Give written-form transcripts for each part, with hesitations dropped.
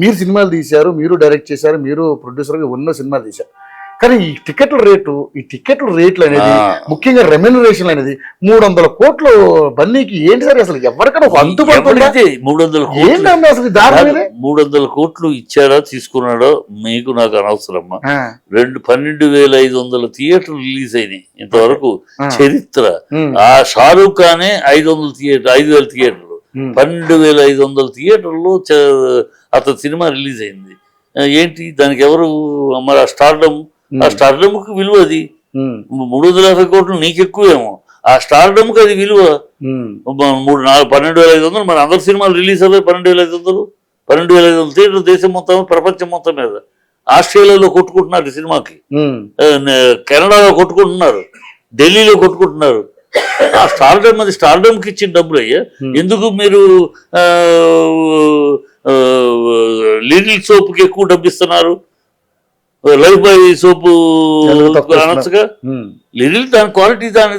మీరు సినిమాలు తీశారు, మీరు డైరెక్ట్ చేశారు, మీరు ప్రొడ్యూసర్గా ఎన్నో సినిమాలు తీశారు. కానీ ఈ టికెట్ల రేట్లు అనేది ముఖ్యంగా రెమ్యునరేషన్ అనేది 300 కోట్లు బన్నీకి ఏంటి సార్? అసలు ఎవరికైనా అందుబాటులో 300 కోట్లు ఇచ్చారా తీసుకున్నాడో మీకు నాకు అనవసరమ్మా. 12,500 థియేటర్లు రిలీజ్ అయినాయి ఇంతవరకు చరిత్ర. ఆ షారూక్ ఖానే 5,000 థియేటర్లు, 12,500 థియేటర్లు అతని సినిమా రిలీజ్ అయింది. ఏంటి దానికి ఎవరు మరి ఆ స్టార్డమ్కి విలువ అది. 350 కోట్లు నీకు ఎక్కువేమో, ఆ స్టార్డమ్కి అది విలువ 12,500. మరి అందరు సినిమాలు రిలీజ్ అవ్వాలి 12,500 థియేటర్లు దేశం మొత్తం, ప్రపంచం మొత్తం మీద. ఆస్ట్రేలియాలో కొట్టుకుంటున్నారు ఈ సినిమాకి, కెనడాలో కొట్టుకుంటున్నారు, ఢిల్లీలో కొట్టుకుంటున్నారు. ఆ స్టార్డమ్కి ఇచ్చిన డబ్బులు అయ్యా. ఎందుకు మీరు లిటిల్ సోప్కి ఎక్కువ డబ్బు ఇస్తున్నారు? లైఫ్ బాయ్ సోపు అనొచ్చుగా. లిటిల్ దాని క్వాలిటీ దాని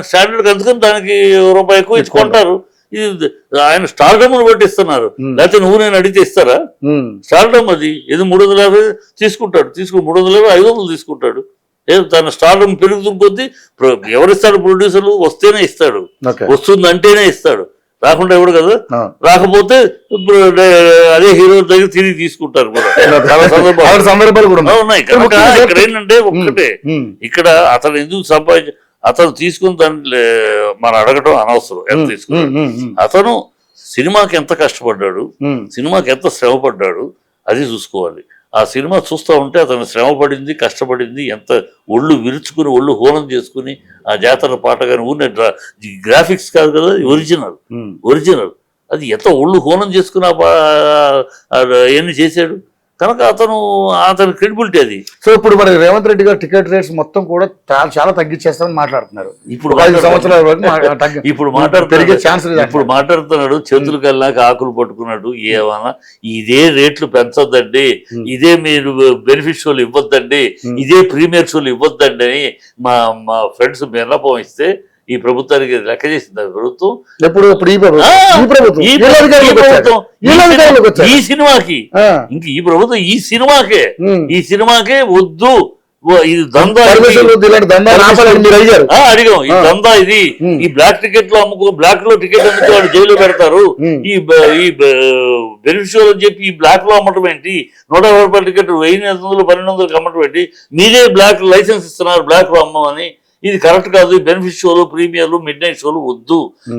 స్టాండర్డ్ అందుకని దానికి రూపాయి ఎక్కువ ఇచ్చుకుంటారు. ఇది ఆయన స్టార్డమ్ బట్టి ఇస్తున్నారు. లేకపోతే నువ్వు నేను అడిగితే ఇస్తారా? స్టార్డమ్ అది ఏదో 350 తీసుకుంటాడు, 350 500 తీసుకుంటాడు. తన స్టార్డమ్ పెరుగుతున్న కొద్దీ ఎవరిస్తాడు? ప్రొడ్యూసర్లు వస్తేనే ఇస్తాడు, వస్తుంది అంటేనే ఇస్తాడు, రాకుండా ఎవడు కదా. రాకపోతే అదే హీరో దగ్గర తిరిగి తీసుకుంటారు కూడా, చాలా సందర్భాలు కూడా ఉన్నాయి. ఇక్కడ ఏంటంటే ఒక్కటే, ఇక్కడ అతను ఎందుకు సంపాదించి అతను తీసుకుని దాన్ని మనం అడగటం అనవసరం. ఎంత తీసుకున్నాడు అతను, సినిమాకి ఎంత కష్టపడ్డాడు, సినిమాకి ఎంత శ్రమ పడ్డాడు, అది చూసుకోవాలి. ఆ సినిమా చూస్తూ ఉంటే అతను శ్రమ పడింది, కష్టపడింది, ఎంత ఒళ్ళు విరుచుకుని ఒళ్ళు హోనం చేసుకుని ఆ జాతర పాట కానీ ఊరినే గ్రాఫిక్స్ కాదు కదా, ఒరిజినల్ అది ఎంత ఒళ్ళు హోనం చేసుకుని అవన్నీ చేశాడు కనుక అతని క్రెడిబిలిటీ అది. సో ఇప్పుడు మరి రేవంత్ రెడ్డి గారు టికెట్ రేట్స్ మొత్తం కూడా చాలా తగ్గించేస్తామని మాట్లాడుతున్నారు. ఇప్పుడు 5 సంవత్సరాల ఇప్పుడు మాట్లాడుతున్నాడు, చేతులు కల్లాక ఆకులు పట్టుకున్నాడు. ఏమన్నా ఇదే రేట్లు పెంచొద్దండి, ఇదే మీరు బెనిఫిట్ షోలు ఇవ్వద్దండి, ఇదే ప్రీమియర్ షోలు ఇవ్వద్దండి అని మా ఫ్రెండ్స్ విన్నపం ఇస్తే ఈ ప్రభుత్వానికి లెక్క చేసింది ప్రభుత్వం. ఈ సినిమాకి ఇంక ఈ ప్రభుత్వం ఈ సినిమాకే వద్దు, ఇది దందా అడిగాం. ఈ దందా ఇది, ఈ బ్లాక్ టికెట్లు బ్లాక్ లో టికెట్ అమ్మితే వాళ్ళు జైలు పెడతారు. ఈ బెనిఫిషియల్ అని చెప్పి ఈ బ్లాక్ లో అమ్మటం ఏంటి? 150 రూపాయల టికెట్ 1,500 1,200 అమ్మటం ఏంటి? మీరే బ్లాక్ లైసెన్స్ ఇస్తున్నారు బ్లాక్ లో అమ్మని. ఇది కరెక్ట్ కాదు. బెనిఫిట్ షోలు, ప్రీమియర్లు, మిడ్ నైట్ షోలు వద్దు.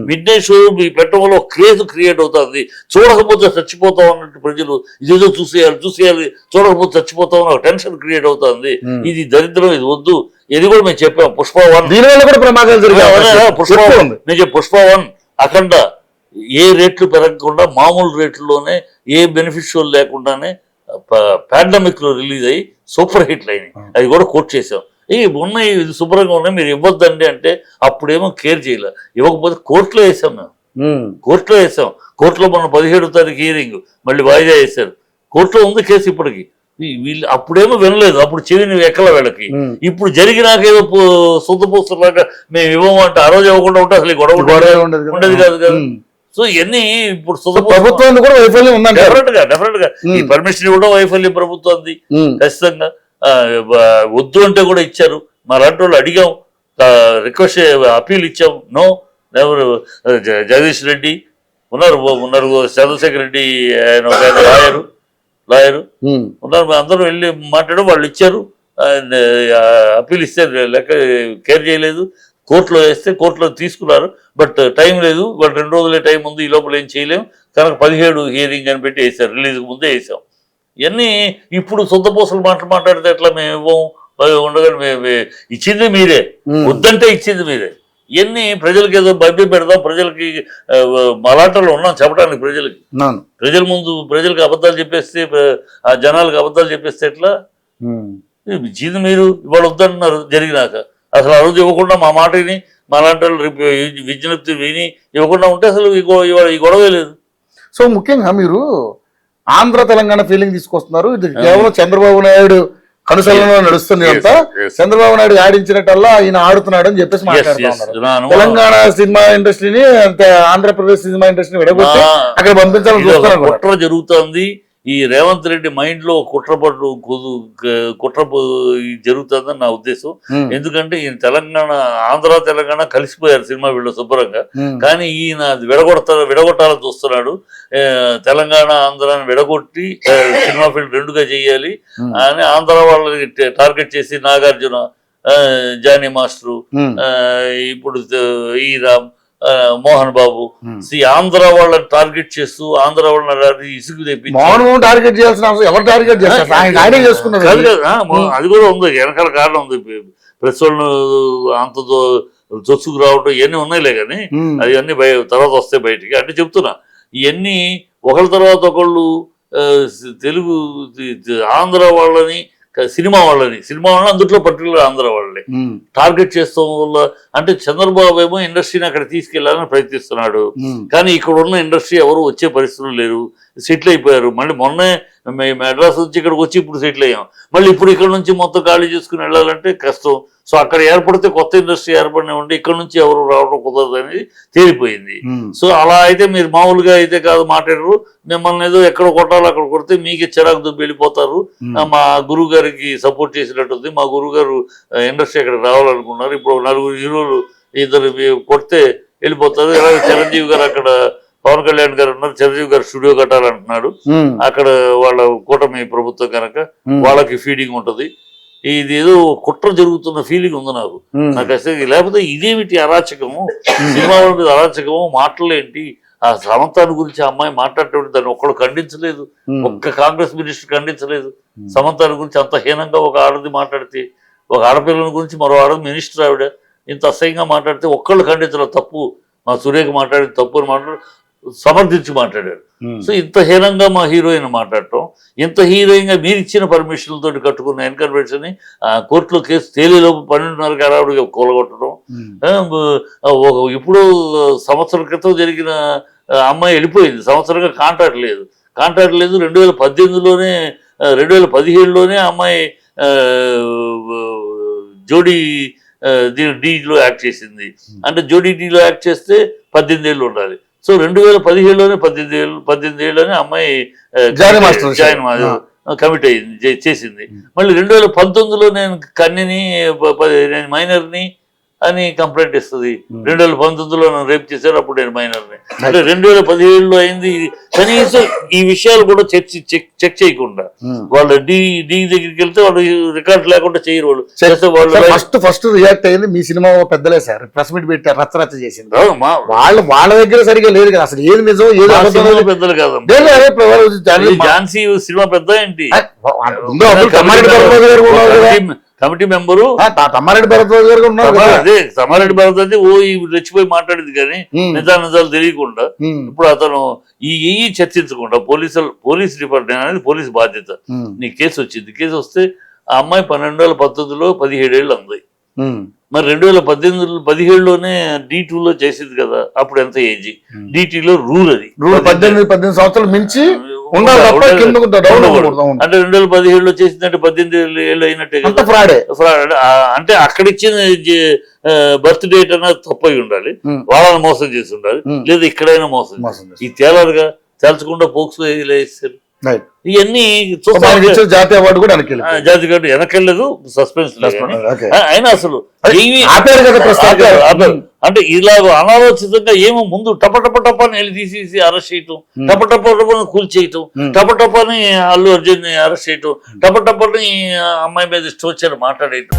మిడ్ నైట్ షోలు మీ పెట్టడం వల్ల క్రేజ్ క్రియేట్ అవుతుంది. చూడకపోతే చచ్చిపోతాం అన్నట్టు ప్రజలు ఇదేదో చూసేయాలి, చూడకపోతే చచ్చిపోతాం అన్న టెన్షన్ క్రియేట్ అవుతుంది. ఇది దరిద్రం, ఇది వద్దు. ఇది కూడా మేము చెప్పాం. పుష్ప 1 పుష్ప 1 అఖండ ఏ రేట్లు పెరగకుండా మామూలు రేట్లలోనే, ఏ బెనిఫిట్ షోలు లేకుండానే పాండమిక్ లో రిలీజ్ అయ్యి సూపర్ హిట్లు అయినాయి. అది కూడా కోట్ చేసాం. ఉన్నాయి, ఇది శుభ్రంగా ఉన్నాయి, మీరు ఇవ్వద్దండి అంటే అప్పుడేమో కేర్ చేయలే. ఇవ్వకపోతే కోర్టులో వేసాం మేము, కోర్టులో మొన్న 17వ తారీఖు హియరింగ్ మళ్ళీ వాయిదా వేశారు. కోర్టులో ఉంది కేసు ఇప్పటికి. వీళ్ళు అప్పుడేమో వినలేదు, అప్పుడు చెవిని ఎక్కల వీళ్ళకి. ఇప్పుడు జరిగినాక ఏదో సొంత పోస్తులాగా మేము ఇవ్వమంటే ఆ రోజు ఇవ్వకుండా ఉంటే అసలు గొడవ ఉండేది కాదు కదా. సో ఇవన్నీ ఇప్పుడు ప్రభుత్వం కూడా వైఫల్యం ఉందండి. డెఫినెట్ గా ఈ పర్మిషన్ ఇవ్వడం వైఫల్యం ప్రభుత్వంది ఖచ్చితంగా. వద్దు అంటే కూడా ఇచ్చారు. మా లాంటి వాళ్ళు అడిగాం, రిక్వెస్ట్ అప్పీల్ ఇచ్చాం. నో, ఎవరు జగదీష్ రెడ్డి ఉన్నారు, చంద్రశేఖర్ రెడ్డి ఆయన ఒక లాయరు ఉన్నారు. అందరూ వెళ్ళి మాట్లాడడం, వాళ్ళు ఇచ్చారు. అప్పీల్ ఇస్తే లెక్క కేర్ చేయలేదు. కోర్టులో వేస్తే కోర్టులో తీసుకున్నారు. బట్ టైం లేదు, బట్ 2 రోజులే టైం ఉంది, ఈ లోపల ఏం చేయలేము కనుక 17 హియరింగ్ అని పెట్టి వేసారు. రిలీజ్కి ముందే వేసాం. ఇవన్నీ ఇప్పుడు సొంత పోసలు మాట్లాడితే ఎట్లా? మేము ఇవ్వము, ఉండగా ఇచ్చింది మీరే, వద్దంటే ఇచ్చింది మీరే. ఇవన్నీ ప్రజలకి ఏదో భయం పెడదాం, ప్రజలకి మలాటలో ఉన్నాం చెప్పడానికి. ప్రజల ముందు ప్రజలకు అబద్ధాలు చెప్పేస్తే, ఆ జనాలకు అబద్ధాలు చెప్పేస్తే ఎట్లా? ఇచ్చింది మీరు, ఇవాళ వద్దంటున్నారు జరిగినాక. అసలు ఆ రోజు ఇవ్వకుండా మా మాట విని, మా లాంటి వాళ్ళు విజ్ఞప్తి విని ఇవ్వకుండా ఉంటే అసలు ఈ గొడవే లేదు. సో ముఖ్యంగా మీరు ఆంధ్ర తెలంగాణ ఫీలింగ్ తీసుకొస్తున్నారు. ఇది కేవలం చంద్రబాబు నాయుడు కనుసలలో నడుస్తుంది అంతా. చంద్రబాబు నాయుడు ఆడించినట్టల్లా ఈయన ఆడుతున్నాడు అని చెప్పేసి మాట్లాడుతున్నారు. తెలంగాణ సినిమా ఇండస్ట్రీని, ఆంధ్రప్రదేశ్ సినిమా ఇండస్ట్రీని విడగొట్టి అక్కడ పంపించాలని చూస్తున్నారు. కుట్ర జరుగుతుంది. ఈ రేవంత్ రెడ్డి మైండ్ లో కుట్ర జరుగుతుందని నా ఉద్దేశం. ఎందుకంటే ఈయన ఆంధ్ర తెలంగాణ కలిసిపోయారు సినిమా వీళ్ళు శుభ్రంగా. కానీ ఈయన విడగొట్టాలని చూస్తున్నాడు. తెలంగాణ ఆంధ్రాని విడగొట్టి సినిమా ఫీల్డ్ రెండుగా చేయాలి అని ఆంధ్ర వాళ్ళని టార్గెట్ చేసి నాగార్జున, జానీ మాస్టరు, ఇప్పుడు ఈరామ్, మోహన్ బాబు ఆంధ్ర వాళ్ళని టార్గెట్ చేస్తూ ఆంధ్ర వాళ్ళని ఇసుకు తెప్పి టార్గెట్ చేయాల్సిన ఎవరు టార్గెట్ చేసుకున్నారు అది కూడా ఉంది. వెనకాల కారణం ఉంది. ప్రెస్ వాళ్ళు అంత చొచ్చుకు రావటం ఇవన్నీ ఉన్నాయిలే కానీ అవన్నీ తర్వాత వస్తాయి బయటికి. అంటే చెప్తున్నా ఇవన్నీ ఒకళ్ళ తర్వాత ఒకళ్ళు తెలుగు ఆంధ్ర వాళ్ళని సినిమా వాళ్ళని అందుట్లో పర్టికులర్ ఆంధ్ర వాళ్ళని టార్గెట్ చేస్తాం వల్ల అంటే చంద్రబాబు ఏమో ఇండస్ట్రీని అక్కడ తీసుకెళ్లాలని ప్రయత్నిస్తున్నాడు. కానీ ఇక్కడ ఉన్న ఇండస్ట్రీ ఎవరు వచ్చే పరిస్థితులు లేరు, సెటిల్ అయిపోయారు. మళ్ళీ మొన్నే మెడ్రాస్ నుంచి ఇక్కడికి వచ్చి ఇప్పుడు సెటిల్ అయ్యాం. మళ్ళీ ఇప్పుడు ఇక్కడ నుంచి మొత్తం ఖాళీ చేసుకుని వెళ్ళాలంటే కష్టం. సో అక్కడ ఏర్పడితే కొత్త ఇండస్ట్రీ ఏర్పడిన ఉండి ఇక్కడ నుంచి ఎవరు రావడం కుదరదు అనేది తేలిపోయింది. సో అలా అయితే మీరు మామూలుగా అయితే కాదు మాట్లాడరు, మిమ్మల్ని ఏదో ఎక్కడ కొట్టాలో అక్కడ కొడితే మీకే చిరాకు దుబ్బి వెళ్ళిపోతారు. మా గురువు గారికి సపోర్ట్ చేసినట్టుంది. మా గురువు గారు ఇండస్ట్రీ అక్కడ రావాలనుకున్నారు. ఇప్పుడు 4 హీరోలు 2 కొడితే వెళ్ళిపోతారు. అలాగే చిరంజీవి గారు అక్కడ పవన్ కళ్యాణ్ గారు ఉన్నారు, చిరంజీవి గారు స్టూడియో కట్టాలంటున్నాడు. అక్కడ వాళ్ళ కూటమి ప్రభుత్వం కనుక వాళ్ళకి ఫీడింగ్ ఉంటది. ఇది ఏదో కుట్ర జరుగుతున్న ఫీలింగ్ ఉంది నాకు అసలు. లేకపోతే ఇదేమిటి అరాచకము, సినిమా వాళ్ళ మీద అరాచకము, మాటలేంటి? ఆ సమంతాన్ని గురించి అమ్మాయి మాట్లాడటం దాన్ని ఒక్కడు ఖండించలేదు, ఒక్క కాంగ్రెస్ మినిస్టర్ ఖండించలేదు. సమంతాన్ని గురించి అంత హీనంగా ఒక ఆడది మాట్లాడితే, ఒక ఆడపిల్లల గురించి మరో ఆడది మినిస్టర్ ఆవిడ ఇంత అసహ్యంగా మాట్లాడితే ఒక్కళ్ళు ఖండించడం తప్పు. మా సురేఖ మాట్లాడేది తప్పు అని సమర్థించి మాట్లాడారు. సో ఇంత హీనంగా మా హీరోయిన్ మాట్లాడటం, ఇంత హీరోయిన్గా మీరు ఇచ్చిన పర్మిషన్లతో కట్టుకున్న ఎన్కన్వెన్షన్ కోర్టులో కేసు తేలేలోపు 12:30కి అడావుడిగా కూలగొట్టడం. ఇప్పుడు సంవత్సరం క్రితం జరిగిన అమ్మాయి వెళ్ళిపోయింది, సంవత్సరంగా కాంట్రాక్ట్ లేదు. 2018లోనే 2017లోనే అమ్మాయి జోడీ డీలో యాక్ట్ చేసింది. అంటే జోడీ డీలో యాక్ట్ చేస్తే 18 ఏళ్ళు ఉండాలి. సో 2017లోనే 18 ఏళ్ళనే అమ్మాయి కమిట్ అయింది, చేసింది. మళ్ళీ 2019లో నేను కన్యని, నేను మైనర్ని అని కంప్లైంట్ ఇస్తుంది. 2019లో నన్ను రేప్ చేశారు, అప్పుడు నేను మైనర్ని. అంటే 2017లో అయింది. కనీసం ఈ విషయాలు కూడా చెక్ చేయకుండా వాళ్ళు డి దగ్గరికి వెళ్తే వాళ్ళు రికార్డ్ లేకుండా చేయరు. వాళ్ళు ఫస్ట్ రియాక్ట్ అయింది మీ సినిమా పెద్దలే సార్. ప్రెస్ మీట్ పెట్టారు, రచ్చరచ్చ చేసింది. వాళ్ళ దగ్గర సరిగ్గా లేదు కదా అసలు. ఏది నిజం ఏది అబద్ధం పెద్దలు కాదు. ఝాన్సీ సినిమా పెద్ద ఏంటి? కమిటీ మెంబరు తమ్మారెడ్డి భరద్వాజ్ గారు ఉన్నారు. అదే తమ్మారెడ్డి భరద్వాజ్ రెచ్చిపోయి మాట్లాడింది కానీ నిజాలు తెలియకుండా. ఇప్పుడు అతను ఈ చర్చించకుండా పోలీస్ డిపార్ట్మెంట్ అనేది పోలీస్ బాధ్యత. నీ కేసు వచ్చింది, కేసు వస్తే ఆ అమ్మాయి 2019లో 17 ఏళ్ళు ఉంది. మరి 2017లోనే D2లో చేసింది కదా, అప్పుడు ఎంత ఏజీ? D2లో రూల్ అది 18 సంవత్సరాలు మించి అంటే 2017లో చేసిందంటే 18 ఏళ్ళు అయినట్టే కదా. ఫ్రాడ్ అంటే అక్కడ ఇచ్చిన బర్త్ డేట్ అన్నది తప్పై ఉండాలి, వాళ్ళని మోసం చేసి ఉండాలి, లేదా ఇక్కడైనా మోసం. ఈ తేలారుగా తేల్చకుండా పోక్సో వేసారు. ఇవన్నీ జాతీయ అవార్డు కూడా జాతీయ అవార్డు వెనకెళ్ళలేదు, సస్పెన్స్ అయినా అసలు అంటే ఇలా అనాలోచితంగా ఏమో ముందు టపటపని వెళ్ళి తీసేసి అరెస్ట్ చేయటం, టపటపని కూల్చేయటం, టపటపని అల్లు అర్జున్ అరెస్ట్ చేయటం, టపటపని అమ్మాయి మీద ఇష్టం వచ్చారు మాట్లాడేయటం.